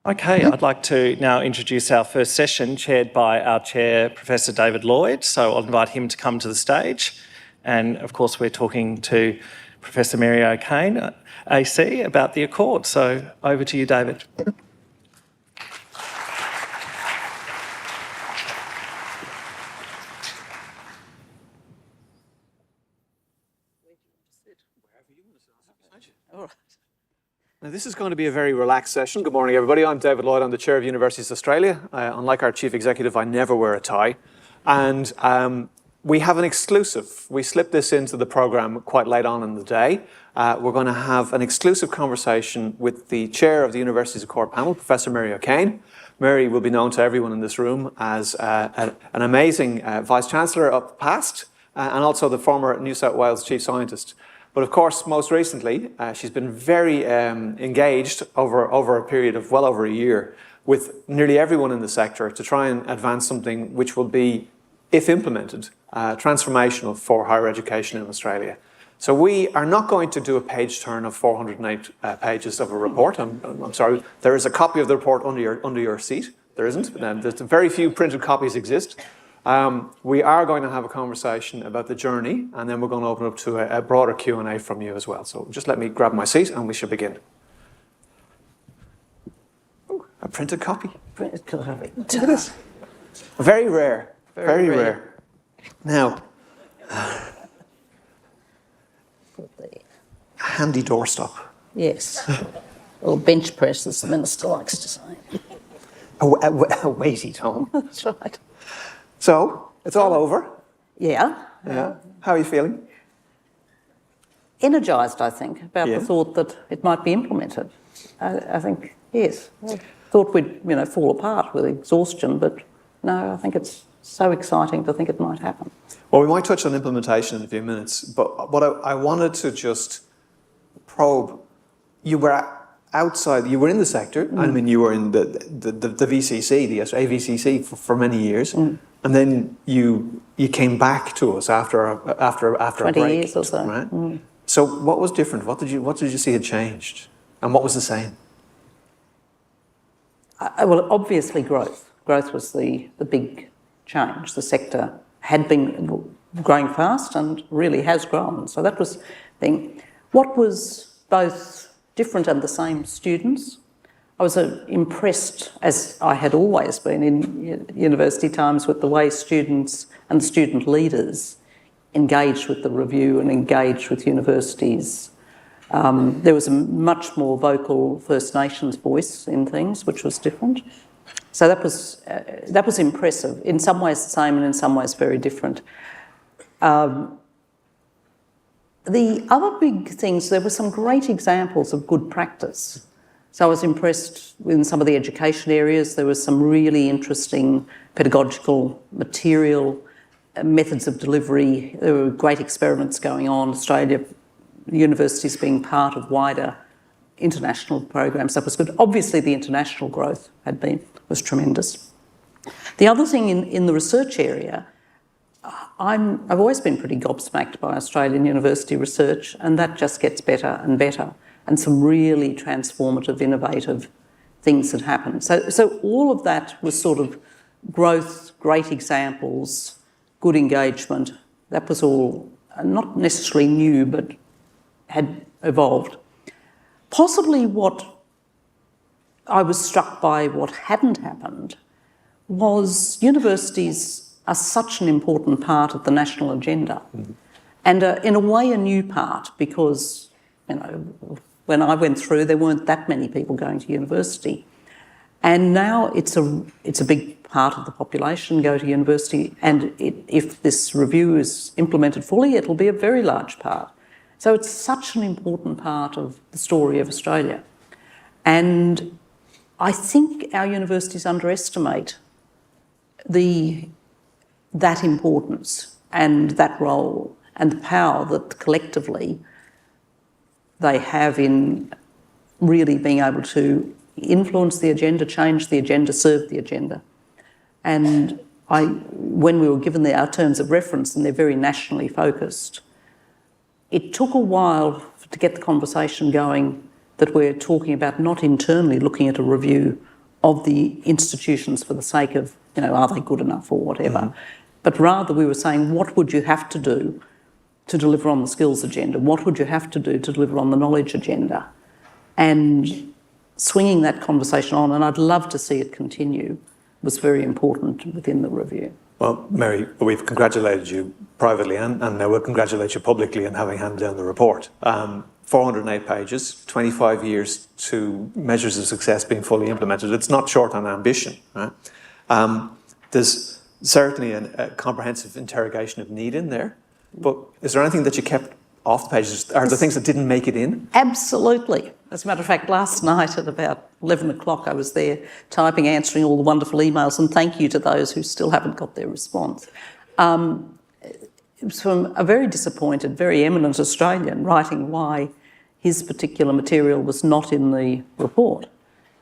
Okay, I'd like to now introduce our first session, chaired by our chair, Professor David Lloyd. So I'll invite him to come to the stage. And of course, we're talking to Professor Mary O'Kane, AC, about the Accord. So over to you, David. Now, this is going to be a very relaxed session. Good morning, everybody. I'm David Lloyd. I'm the Chair of Universities Australia. Unlike our Chief Executive, I never wear a tie. And we have an exclusive. We slipped this into the programme quite late on in the day. We're going to have an exclusive conversation with the Chair of the Universities Accord panel, Professor Mary O'Kane. Mary will be known to everyone in this room as an amazing Vice-Chancellor of the past and also the former New South Wales Chief Scientist. But of course, most recently, she's been very engaged over a period of well over a year with nearly everyone in the sector to try and advance something which will be, if implemented, transformational for higher education in Australia. So we are not going to do a page turn of 408 pages of a report. I'm sorry, there is a copy of the report under your seat. There isn't. There's very few printed copies exist. We are going to have a conversation about the journey, and then we're going to open up to a broader Q&A from you as well. So just let me grab my seat and we shall begin. Ooh, a printed copy. Printed copy. Look at this. Very rare. Very rare. Now, a handy doorstop. Yes. Or bench press, as the Minister likes to say. A weighty tome. That's right. So, it's all over. Yeah. Yeah. How are you feeling? Energised, I think, about the thought that it might be implemented. I think, yes. I thought we'd, fall apart with exhaustion, but no, I think it's so exciting to think it might happen. Well, we might touch on implementation in a few minutes, but what I wanted to just probe, you were outside, you were in the sector. I mean, you were in the VCC, the AVCC for many years. And then you came back to us after a 20 break, years or so. Right? So what was different? What did you see had changed? And what was the same? Well, obviously growth. Growth was the big change. The sector had been growing fast and really has grown. So that was the thing. What was both different and the same, students. I was impressed, as I had always been in university times, with the way students and student leaders engaged with the review and engaged with universities. There was a much more vocal First Nations voice in things, which was different. So that was impressive. In some ways the same and in some ways very different. The other big things, there were some great examples of good practice. So I was impressed in some of the education areas. There was some really interesting pedagogical material, methods of delivery. There were great experiments going on. Australia, universities being part of wider international programs. That was good. Obviously, the international growth was tremendous. The other thing in the research area, I've always been pretty gobsmacked by Australian university research, and that just gets better and better. And some really transformative, innovative things had happened. So all of that was sort of growth, great examples, good engagement. That was all not necessarily new, but had evolved. Possibly what I was struck by, what hadn't happened, was universities are such an important part of the national agenda. And in a way, a new part, because, when I went through, there weren't that many people going to university. And now it's a big part of the population go to university, and if this review is implemented fully, it'll be a very large part. So it's such an important part of the story of Australia. And I think our universities underestimate that importance and that role and the power that collectively they have in really being able to influence the agenda, change the agenda, serve the agenda. And when we were given our terms of reference, and they're very nationally focused, it took a while to get the conversation going that we're talking about not internally looking at a review of the institutions for the sake of, are they good enough or whatever. But rather we were saying, what would you have to do to deliver on the skills agenda? What would you have to do to deliver on the knowledge agenda? And swinging that conversation on, and I'd love to see it continue, was very important within the review. Well, Mary, we've congratulated you privately and now we'll congratulate you publicly on having handed down the report. 408 pages, 25 years to measures of success being fully implemented. It's not short on ambition, right? There's certainly a comprehensive interrogation of need in there, but is there anything that you kept off the pages? Are there things that didn't make it in? Absolutely. As a matter of fact, last night at about 11 o'clock, I was there typing, answering all the wonderful emails, and thank you to those who still haven't got their response. It was from a very disappointed, very eminent Australian writing why his particular material was not in the report.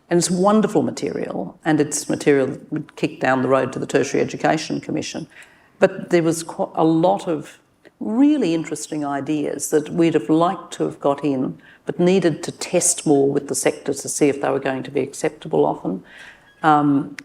And it's wonderful material, and it's material that would kick down the road to the Tertiary Education Commission. But there was quite a lot of really interesting ideas that we'd have liked to have got in, but needed to test more with the sector to see if they were going to be acceptable often,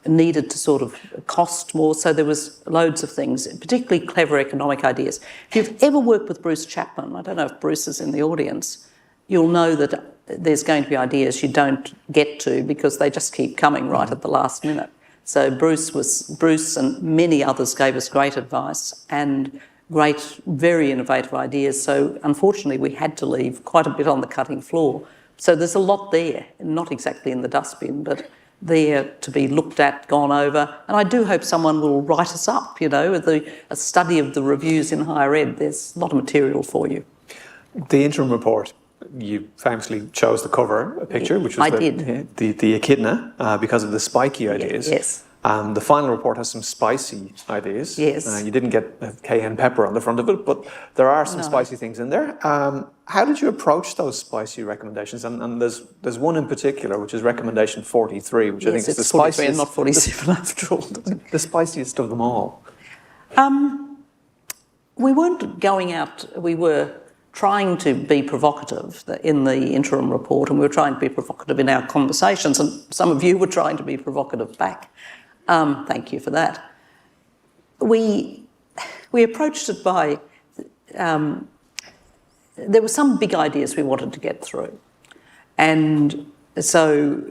needed to sort of cost more. So there was loads of things, particularly clever economic ideas. If you've ever worked with Bruce Chapman, I don't know if Bruce is in the audience, you'll know that there's going to be ideas you don't get to because they just keep coming right at the last minute. So Bruce and many others gave us great advice and great, very innovative ideas. So unfortunately, we had to leave quite a bit on the cutting floor. So there's a lot there, not exactly in the dustbin, but there to be looked at, gone over. And I do hope someone will write us up, a study of the reviews in higher ed. There's a lot of material for you. The interim report, you famously chose the cover picture, which was the echidna, because of the spiky ideas. Yes. The final report has some spicy ideas. Yes. You didn't get cayenne pepper on the front of it, but there are some spicy things in there. How did you approach those spicy recommendations? And there's one in particular, which is recommendation 43, which I think is the spiciest. 43 and not 47 after all. The spiciest of them all. We weren't going out, we were trying to be provocative in the interim report, and we were trying to be provocative in our conversations, and some of you were trying to be provocative back. Thank you for that. We approached it by, there were some big ideas we wanted to get through. And so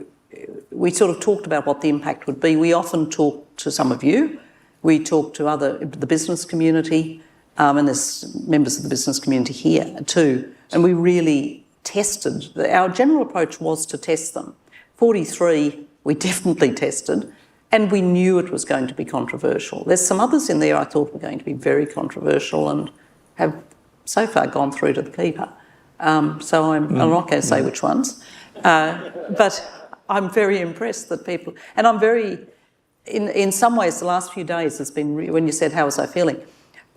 we sort of talked about what the impact would be. We often talked to some of you. We talked to the business community, and there's members of the business community here too. And we really tested. Our general approach was to test them. 43, we definitely tested. And we knew it was going to be controversial. There's some others in there I thought were going to be very controversial and have so far gone through to the keeper. So I'm not going to say which ones. But I'm very impressed that people... And I'm very... In some ways, the last few days has been, when you said, how was I feeling?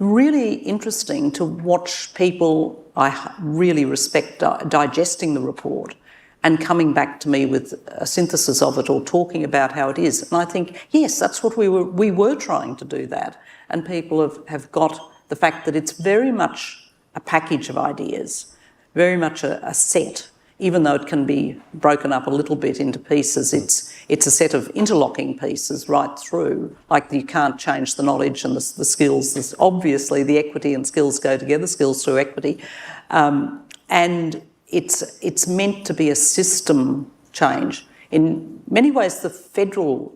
Really interesting to watch people I really respect digesting the report and coming back to me with a synthesis of it or talking about how it is. And I think, yes, that's what we were trying to do that. And people have got the fact that it's very much a package of ideas, very much a set, even though it can be broken up a little bit into pieces. It's a set of interlocking pieces right through, like you can't change the knowledge and the skills. Obviously, the equity and skills go together, skills through equity. And it's meant to be a system change. In many ways, the federal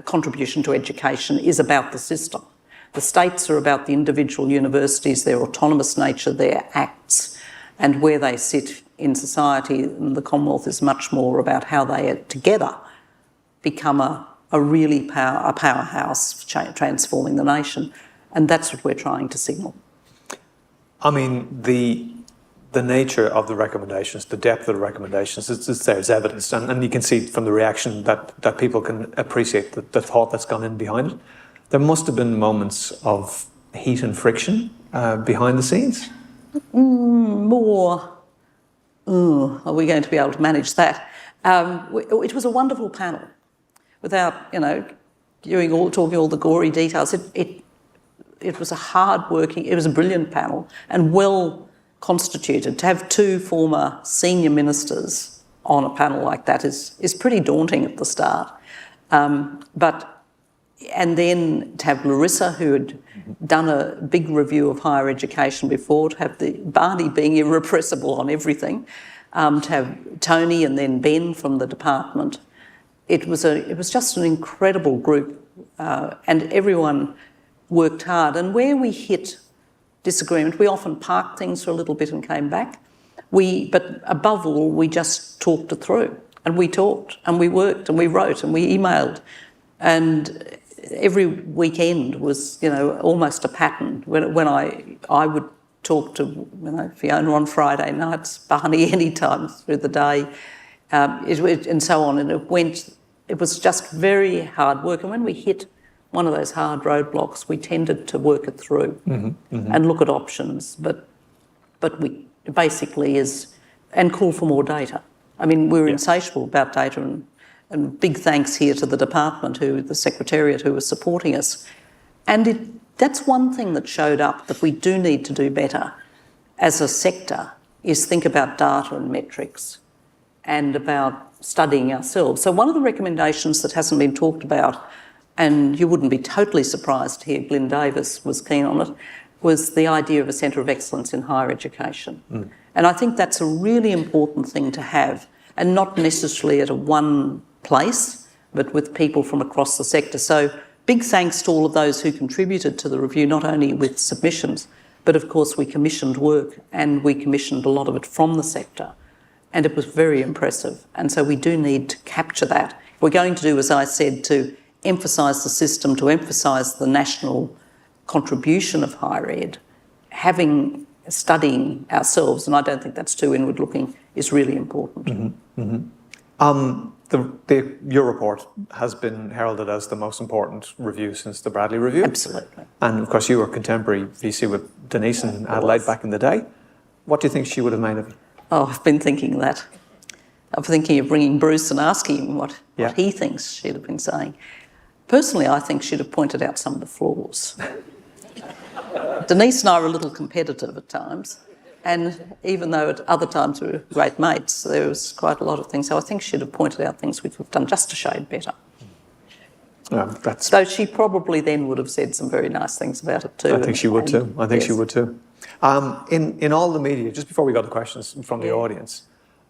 contribution to education is about the system. The states are about the individual universities, their autonomous nature, their acts, and where they sit in society. And the Commonwealth is much more about how they together become a powerhouse transforming the nation. And that's what we're trying to signal. I mean, the nature of the recommendations, the depth of the recommendations, there's evidence, and you can see from the reaction that people can appreciate the thought that's gone in behind it. There must have been moments of heat and friction behind the scenes. More. Are we going to be able to manage that? It was a wonderful panel. Without, talking all the gory details, it was a hard-working, it was a brilliant panel and well constituted. To have two former senior ministers on a panel like that is pretty daunting at the start. And then to have Larissa, who had done a big review of higher education before, to have the Barney being irrepressible on everything, to have Tony and then Ben from the department. It was just an incredible group, and everyone worked hard. And where we hit disagreement, we often parked things for a little bit and came back. But above all, we just talked it through, and we talked, and we worked, and we wrote, and we emailed, and every weekend was, almost a pattern. When I would talk to Fiona on Friday nights, Barney any time through the day, and so on, and it was just very hard work. And when we hit one of those hard roadblocks, we tended to work it through and look at options, but we basically and call for more data. I mean, we're insatiable about data, and big thanks here to the department, the Secretariat, who was supporting us. And that's one thing that showed up that we do need to do better as a sector, is think about data and metrics and about studying ourselves. So one of the recommendations that hasn't been talked about, and you wouldn't be totally surprised to hear Glyn Davis was keen on it, was the idea of a centre of excellence in higher education. And I think that's a really important thing to have, and not necessarily at one place, but with people from across the sector. So big thanks to all of those who contributed to the review, not only with submissions, but of course we commissioned work, and we commissioned a lot of it from the sector, and it was very impressive. And so we do need to capture that. We're going to do, as I said, to emphasise the system, to emphasise the national contribution of higher ed, studying ourselves, and I don't think that's too inward-looking, is really important. Your report has been heralded as the most important review since the Bradley Review. Absolutely. And of course you were contemporary VC with Denise in Adelaide back in the day. What do you think she would have made of you? Oh, I've been thinking that. I'm thinking of bringing Bruce and asking him what he thinks she'd have been saying. Personally, I think she'd have pointed out some of the flaws. Denise and I were a little competitive at times, and even though at other times we were great mates, there was quite a lot of things. So I think she'd have pointed out things we could have done just a shade better. Though she probably then would have said some very nice things about it too. I think she would too. I think she would too. In all the media, just before we got the questions from the audience,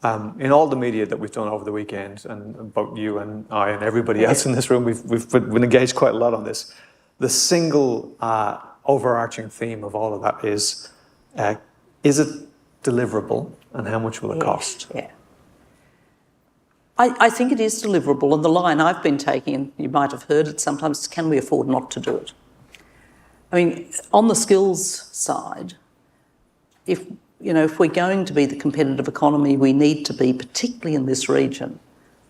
in all the media that we've done over the weekend, and both you and I and everybody else in this room, we've been engaged quite a lot on this. The single overarching theme of all of that is it deliverable, and how much will it cost? Yeah. I think it is deliverable, and the line I've been taking, and you might have heard it sometimes, can we afford not to do it? I mean, on the skills side, if we're going to be the competitive economy we need to be, particularly in this region,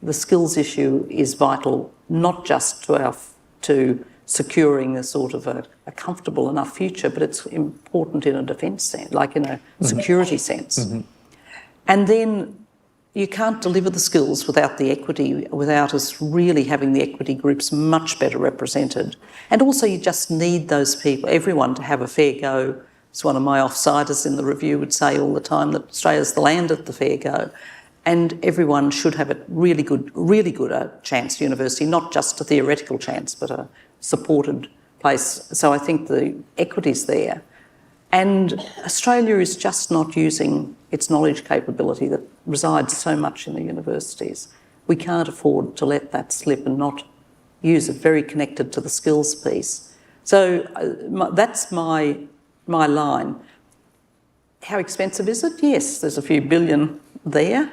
the skills issue is vital, not just to securing a sort of a comfortable enough future, but it's important in a defence sense, like in a security sense. And then you can't deliver the skills without the equity, without us really having the equity groups much better represented. And also you just need those people, everyone, to have a fair go. As one of my offsiders in the review would say all the time, that Australia's the land of the fair go. And everyone should have a really good chance at university, not just a theoretical chance, but a supported place. So I think the equity's there. And Australia is just not using its knowledge capability that resides so much in the universities. We can't afford to let that slip and not use it, very connected to the skills piece. So that's my line. How expensive is it? Yes, there's a few billion there,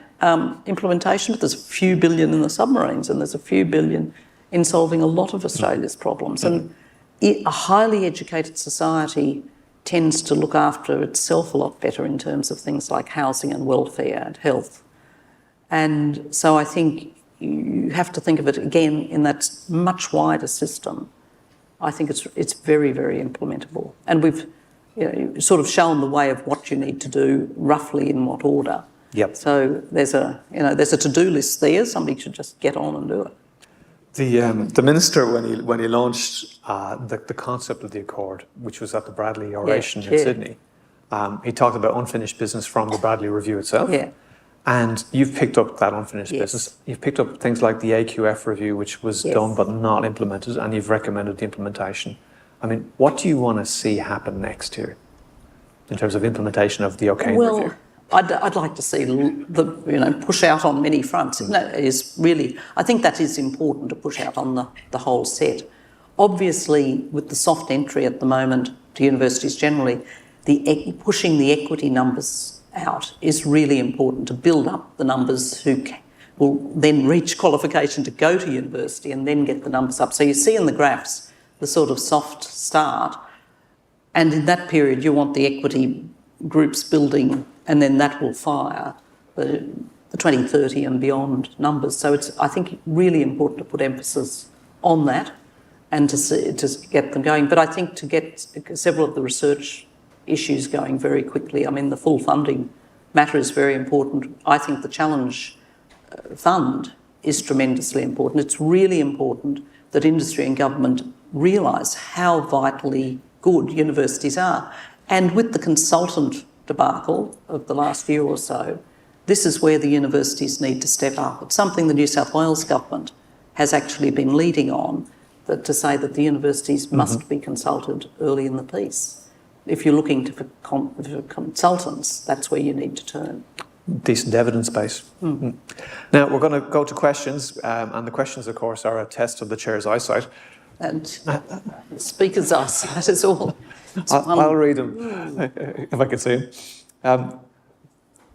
implementation, but there's a few billion in the submarines, and there's a few billion in solving a lot of Australia's problems. And a highly educated society tends to look after itself a lot better in terms of things like housing and welfare and health. And so I think you have to think of it again in that much wider system. I think it's very, very implementable. And we've sort of shown the way of what you need to do, roughly in what order. Yep. So there's a to-do list there. Somebody should just get on and do it. The minister, when he launched the concept of the Accord, which was at the Bradley oration in Sydney, he talked about unfinished business from the Bradley Review itself. Yeah. And you've picked up that unfinished Yes. business. You've picked up things like the AQF review, which was Yes. done but not implemented, and you've recommended the implementation. I mean, what do you want to see happen next here in terms of implementation of the O'Kane Well, review? I'd like to see the push out on many fronts. No, is really, I think that is important to push out on the whole set. Obviously, with the soft entry at the moment to universities generally, pushing the equity numbers out is really important to build up the numbers who will then reach qualification to go to university and then get the numbers up. So you see in the graphs the sort of soft start, and in that period you want the equity groups building, and then that will fire the 2030 and beyond numbers. So it's, I think, really important to put emphasis on that and to get them going. But I think to get several of the research issues going very quickly. I mean, the full funding matter is very important. I think the Challenge Fund is tremendously important. It's really important that industry and government realise how vitally good universities are. And with the consultant debacle of the last year or so, this is where the universities need to step up. It's something the New South Wales government has actually been leading on, that to say that the universities must be consulted early in the piece. If you're looking for consultants, that's where you need to turn. Decent evidence base. Now, we're going to go to questions, and the questions, of course, are a test of the chair's eyesight. And the speaker's eyesight is all. I'll read them, if I can see them.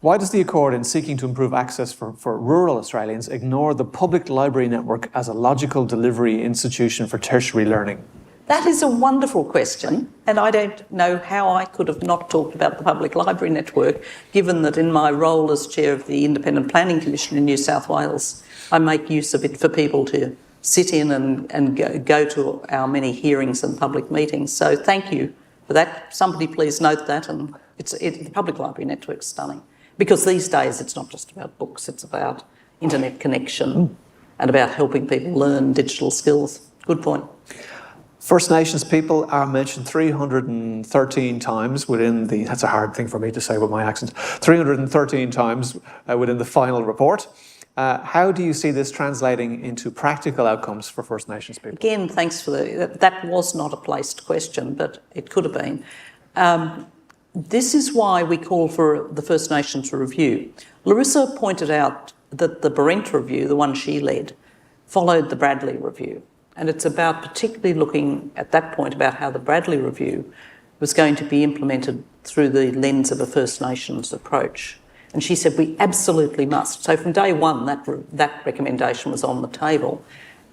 Why does the Accord, in seeking to improve access for rural Australians, ignore the public library network as a logical delivery institution for tertiary learning? That is a wonderful question, and I don't know how I could have not talked about the Public Library Network, given that in my role as Chair of the Independent Planning Commission in New South Wales, I make use of it for people to sit in and go to our many hearings and public meetings. So thank you for that. Somebody please note that, and the Public Library Network's stunning. Because these days it's not just about books, it's about internet connection and about helping people learn digital skills. Good point. First Nations people are mentioned 313 times within the, that's a hard thing for me to say with my accent, 313 times within the final report. How do you see this translating into practical outcomes for First Nations people? Again, thanks for that was not a placed question, but it could have been. This is why we call for the First Nations review. Larissa pointed out that the Barent review, the one she led, followed the Bradley review. And it's about particularly looking at that point about how the Bradley review was going to be implemented through the lens of a First Nations approach. And she said we absolutely must. So from day one, that recommendation was on the table.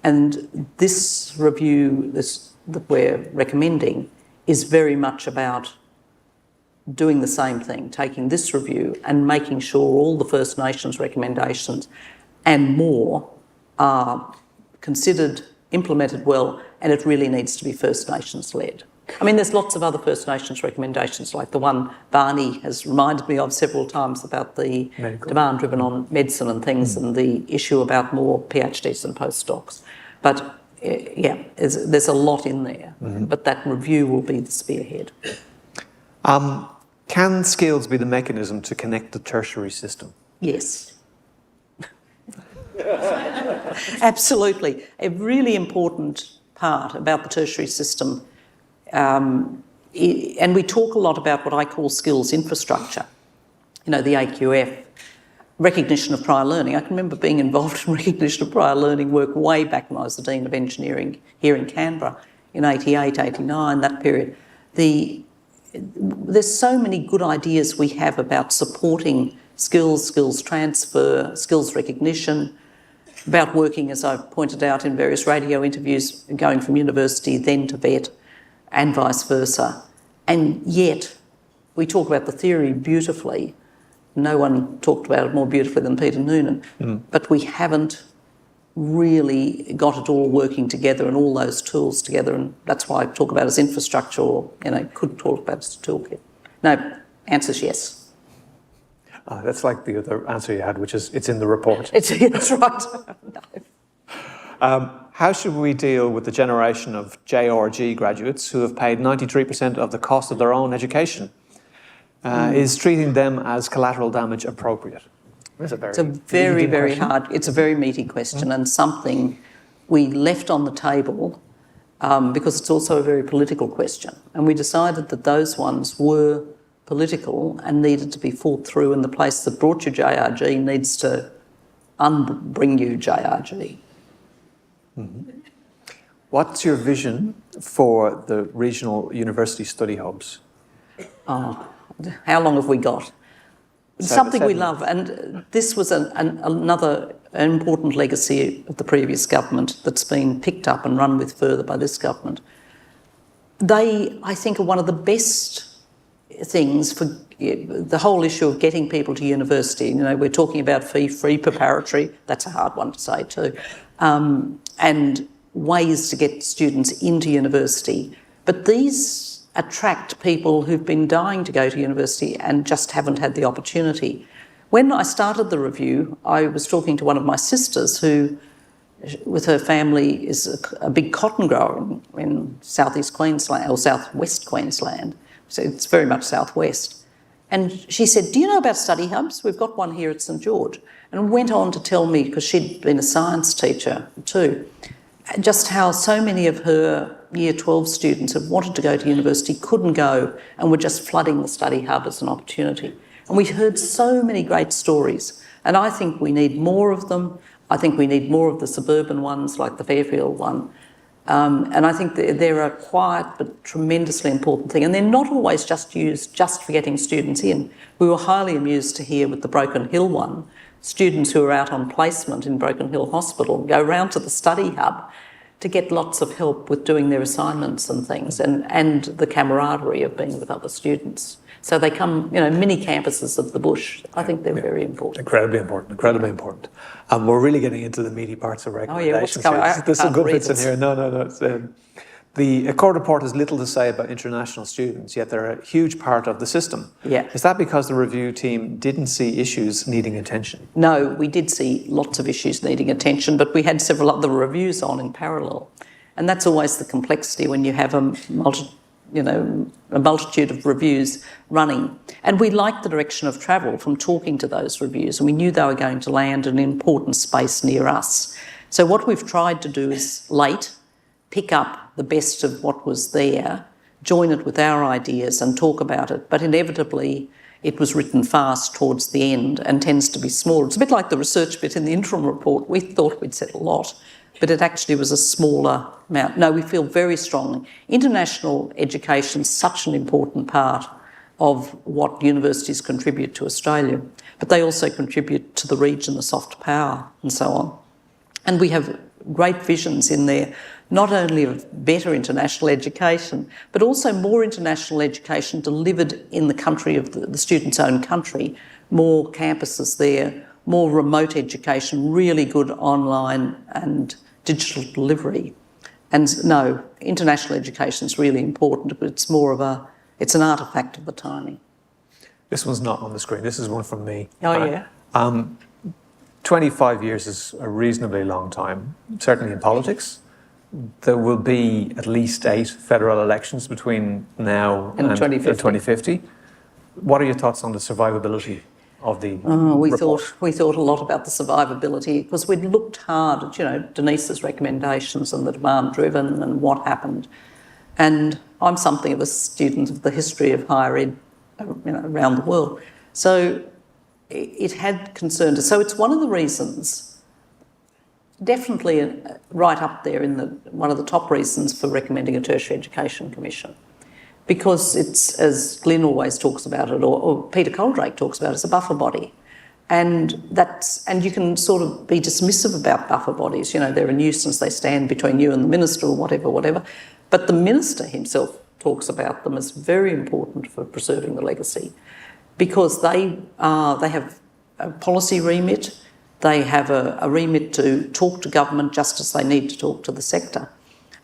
And this review that we're recommending is very much about doing the same thing, taking this review and making sure all the First Nations recommendations and more are considered, implemented well, and it really needs to be First Nations led. I mean, there's lots of other First Nations recommendations, like the one Barney has reminded me of several times about the demand driven on medicine and things, and the issue about more PhDs and postdocs. But yeah, there's a lot in there, but that review will be the spearhead. Can skills be the mechanism to connect the tertiary system? Yes. Absolutely. A really important part about the tertiary system, and we talk a lot about what I call skills infrastructure, you know, the AQF, recognition of prior learning. I can remember being involved in recognition of prior learning work way back when I was the Dean of Engineering here in Canberra in 88, 89, that period. There's so many good ideas we have about supporting skills transfer, skills recognition, about working, as I've pointed out in various radio interviews, going from university then to vet and vice versa. And yet we talk about the theory beautifully. No one talked about it more beautifully than Peter Noonan, but we haven't really got it all working together and all those tools together, and that's why I talk about it as infrastructure, or, you know, could talk about it as a toolkit. No, answer's yes. That's like the other answer you had, which is it's in the report. That's right. No. How should we deal with the generation of JRG graduates who have paid 93% of the cost of their own education? Is treating them as collateral damage appropriate? It's a very hard, it's a very meaty question and something we left on the table because it's also a very political question. And we decided that those ones were political and needed to be fought through, and the place that brought you JRG needs to bring you JRG. Mm-hmm. What's your vision for the regional university study hubs? Oh, how long have we got? Something we love, and this was another important legacy of the previous government that's been picked up and run with further by this government. They, I think, are one of the best things for the whole issue of getting people to university. You know, we're talking about fee-free preparatory, that's a hard one to say too, and ways to get students into university. But these attract people who've been dying to go to university and just haven't had the opportunity. When I started the review, I was talking to one of my sisters who, with her family, is a big cotton grower in southeast Queensland, or southwest Queensland, so it's very much southwest. And she said, do you know about study hubs? We've got one here at St George. And went on to tell me, because she'd been a science teacher too, just how so many of her Year 12 students who wanted to go to university couldn't go and were just flooding the study hub as an opportunity. And we heard so many great stories. And I think we need more of them. I think we need more of the suburban ones, like the Fairfield one. And I think they're a quiet but tremendously important thing. And they're not always just used just for getting students in. We were highly amused to hear with the Broken Hill one, students who are out on placement in Broken Hill Hospital go round to the study hub to get lots of help with doing their assignments and things, and the camaraderie of being with other students. So they come, you know, mini campuses of the bush. I think they're very important. Incredibly important. We're really getting into the meaty parts of recommendations. Oh yeah, what's coming? There's some good bits in here. No. The Accord report has little to say about international students, yet they're a huge part of the system. Yeah. Is that because the review team didn't see issues needing attention? No, we did see lots of issues needing attention, but we had several other reviews on in parallel. And that's always the complexity when you have a multitude of reviews running. And we liked the direction of travel from talking to those reviews, and we knew they were going to land in an important space near us. So what we've tried to do is pick up the best of what was there, join it with our ideas and talk about it. But inevitably, it was written fast towards the end and tends to be small. It's a bit like the research bit in the interim report. We thought we'd said a lot, but it actually was a smaller amount. No, we feel very strongly. International education is such an important part of what universities contribute to Australia, but they also contribute to the region, the soft power and so on. And we have great visions in there, not only of better international education, but also more international education delivered in the country of the student's own country, more campuses there, more remote education, really good online and digital delivery. And no, international education is really important, but it's more of it's an artefact of the timing. This one's not on the screen. This is one from me. Oh, yeah. 25 years is a reasonably long time, certainly in politics. There will be at least 8 federal elections between now and 2050. What are your thoughts on the survivability of the report? We thought a lot about the survivability because we'd looked hard at, Denise's recommendations and the demand-driven and what happened. And I'm something of a student of the history of higher ed, around the world. So it had concerned us. So it's one of the reasons, definitely right up there in one of the top reasons for recommending a tertiary education commission, because it's, as Glyn always talks about it, or Peter Coldrake talks about it, it's a buffer body. And you can sort of be dismissive about buffer bodies. They're a nuisance, they stand between you and the minister or whatever. But the minister himself talks about them as very important for preserving the legacy, because they have a policy remit, they have a remit to talk to government just as they need to talk to the sector.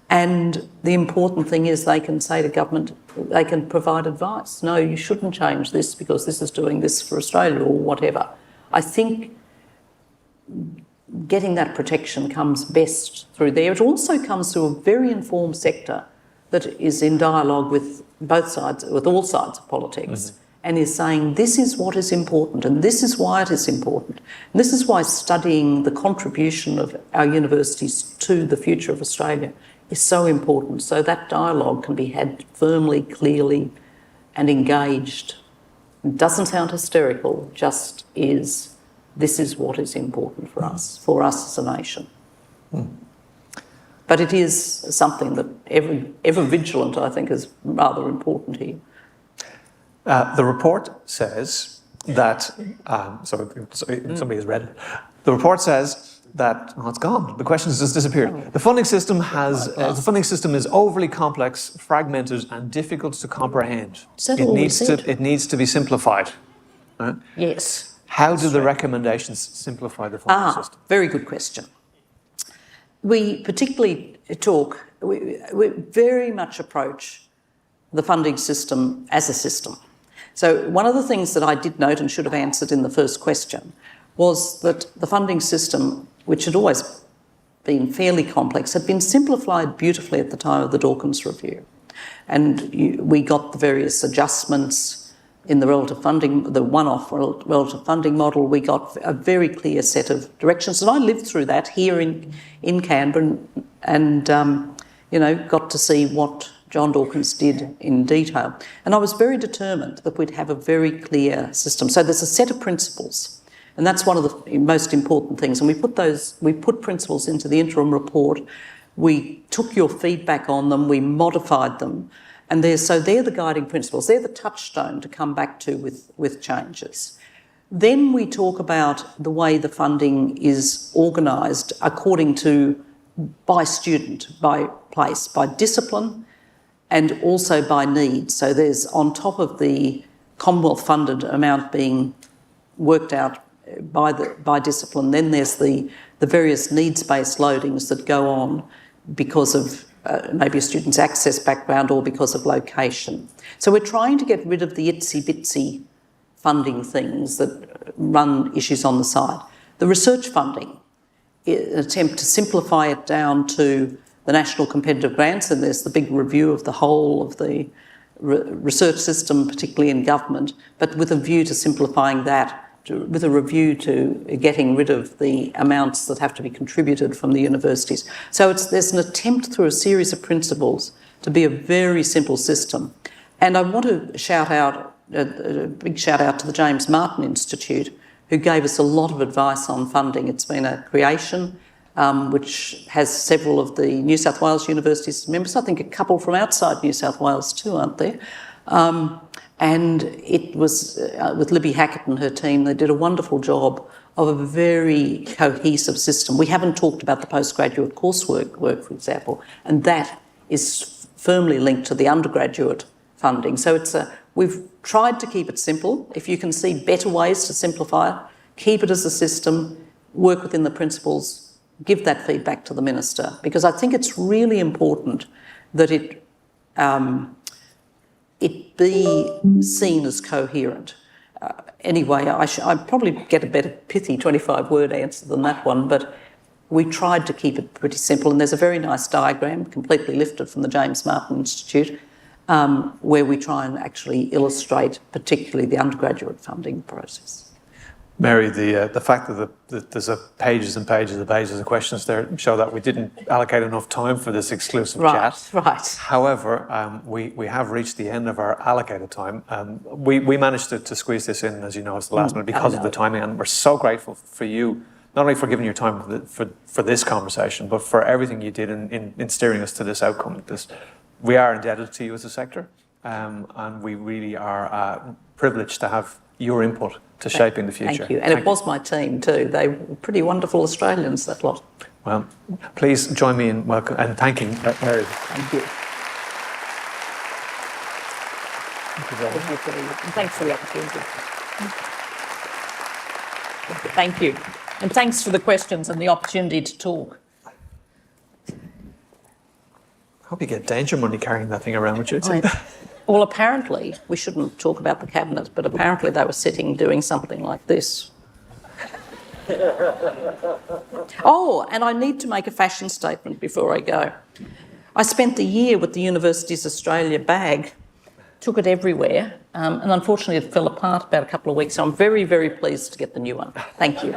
And the important thing is they can say to government, they can provide advice. No, you shouldn't change this because this is doing this for Australia or whatever. I think getting that protection comes best through there. It also comes through a very informed sector that is in dialogue with both sides, with all sides of politics, and is saying this is what is important and this is why it is important. And this is why studying the contribution of our universities to the future of Australia is so important, so that dialogue can be had firmly, clearly and engaged. It doesn't sound hysterical, just is, this is what is important for us as a nation. But it is something that ever vigilant, I think, is rather important here. The report says that, somebody has read it. The report says that, it's gone. The question has just disappeared. The funding system is overly complex, fragmented, and difficult to comprehend. It needs to be simplified. Right? Yes. How do the recommendations simplify the funding system? Very good question. We particularly we very much approach the funding system as a system. So one of the things that I did note and should have answered in the first question was that the funding system, which had always been fairly complex, had been simplified beautifully at the time of the Dawkins Review. And we got the various adjustments in the relative funding, the one-off relative funding model. We got a very clear set of directions. And I lived through that here in Canberra and got to see what John Dawkins did in detail. And I was very determined that we'd have a very clear system. So there's a set of principles, and that's one of the most important things. And we put principles into the interim report. We took your feedback on them, we modified them, and they're the guiding principles. They're the touchstone to come back to with changes. Then we talk about the way the funding is organised according to by student, by place, by discipline, and also by need. So there's, on top of the Commonwealth funded amount being worked out by discipline, then there's the various needs-based loadings that go on because of maybe a student's access background or because of location. So we're trying to get rid of the itsy-bitsy funding things that run issues on the side. The research funding, an attempt to simplify it down to the national competitive grants, and there's the big review of the whole of the research system, particularly in government, but with a view to simplifying that, with a review to getting rid of the amounts that have to be contributed from the universities. So there's an attempt through a series of principles to be a very simple system. And I want to shout out, a big shout out to the James Martin Institute, who gave us a lot of advice on funding. It's been a creation which has several of the New South Wales universities as members. I think a couple from outside New South Wales too, aren't there? And it was with Libby Hackett and her team, they did a wonderful job of a very cohesive system. We haven't talked about the postgraduate coursework, for example, and that is firmly linked to the undergraduate funding. So we've tried to keep it simple. If you can see better ways to simplify it, keep it as a system, work within the principles, give that feedback to the Minister, because I think it's really important that it be seen as coherent. Anyway, I'd probably get a better pithy 25-word answer than that one, but we tried to keep it pretty simple. And there's a very nice diagram, completely lifted from the James Martin Institute, where we try and actually illustrate particularly the undergraduate funding process. Mary, the fact that there's pages and pages and pages of questions there show that we didn't allocate enough time for this exclusive chat. Right. However, we have reached the end of our allocated time. We managed to squeeze this in, as you know, at the last minute because of the timing, and we're so grateful for you, not only for giving your time for this conversation, but for everything you did in steering us to this outcome. We are indebted to you as a sector, and we really are privileged to have your input to shaping the future. Thank you. And it was my team too. They were pretty wonderful Australians, that lot. Well, please join me in welcome and thanking Mary. Thank you. And thanks for the opportunity. Thank you. And thanks for the questions and the opportunity to talk. I hope you get danger money carrying that thing around with you. Well, apparently, we shouldn't talk about the cabinet, but apparently they were sitting doing something like this. Oh, and I need to make a fashion statement before I go. I spent the year with the Universities Australia bag, took it everywhere, and unfortunately it fell apart about a couple of weeks, so I'm very, very pleased to get the new one. Thank you.